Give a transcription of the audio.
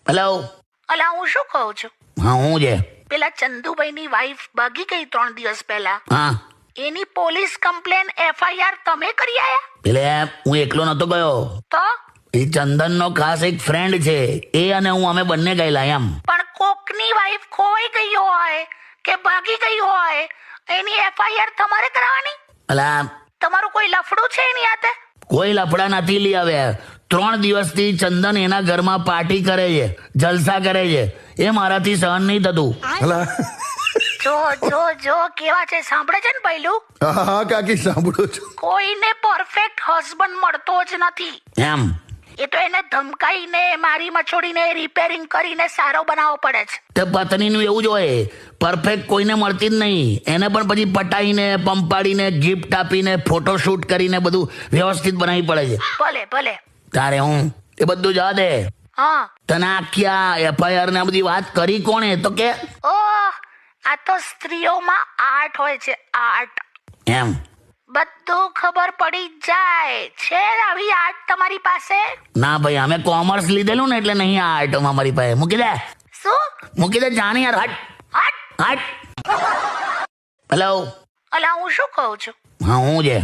Hello. અલા હું શું કહું છું, હા હું છે. પેલા ચંદુભાઈની વાઈફ ભાગી ગઈ 3 દિવસ પહેલા, હા એની પોલીસ કમ્પ્લેન FIR તમે કરી આયા? એટલે હું એકલો નતો ગયો. તો એ ચંદનનો ખાસ એક ફ્રેન્ડ છે, એ અને હું અમે બંને ગયેલા એમ. પણ કોકની વાઈફ ખોવાઈ ગઈ હોય કે ભાગી ગઈ હોય એની FIR તમારે કરાવવાની? અલા તમારું કોઈ લફડું છે એની હાથે? કોઈ લફડા નથી લઈ આવ્યા. 3 દિવસથી ચંદન એના ઘરમાં પાર્ટી કરે છે, જલસા કરે છે. એ મારાથી સહન નહીં થતું. હલા જો જો જો કેવા છે, સાંભળે છે ને પહેલું? હા હા કાકી સાંભળો છો. કોઈને પરફેક્ટ હસબન્ડ મળતો જ નથી. એમ એ તો એને ધમકાઈને મારી મછોડીને રિપેરિંગ કરીને સારો બનાવવો પડે છે. તે પત્નીનું એવું જ હોય, પરફેક્ટ કોઈને મળતી જ નહીં. એને પણ પછી પટાઈને પંપાડીને ગિફ્ટ આપીને ફોટોશૂટ કરીને બધું વ્યવસ્થિત બનાવવી પડે છે. ભલે ભલે. તારે હું એ બધું જવા દે. હા. તને આખી આ FIR ને આ બધી વાત કરી કોણે? તો કે ઓહ, આ તો સ્ત્રીઓમાં આર્ટ હોય છે, આર્ટ. એમ બધું ખબર પડી જાય છે. આવી આર્ટ તમારી પાસે? ના ભાઈ, અમે કોમર્સ લીધેલું ને એટલે નહીં આ આર્ટમાં મારી પાસે. મૂકી દે, શું? મૂકી દે, જાણી યાર. હટ હટ. હટ. હેલો. અલા હું શું કહું છું, હા હું છે.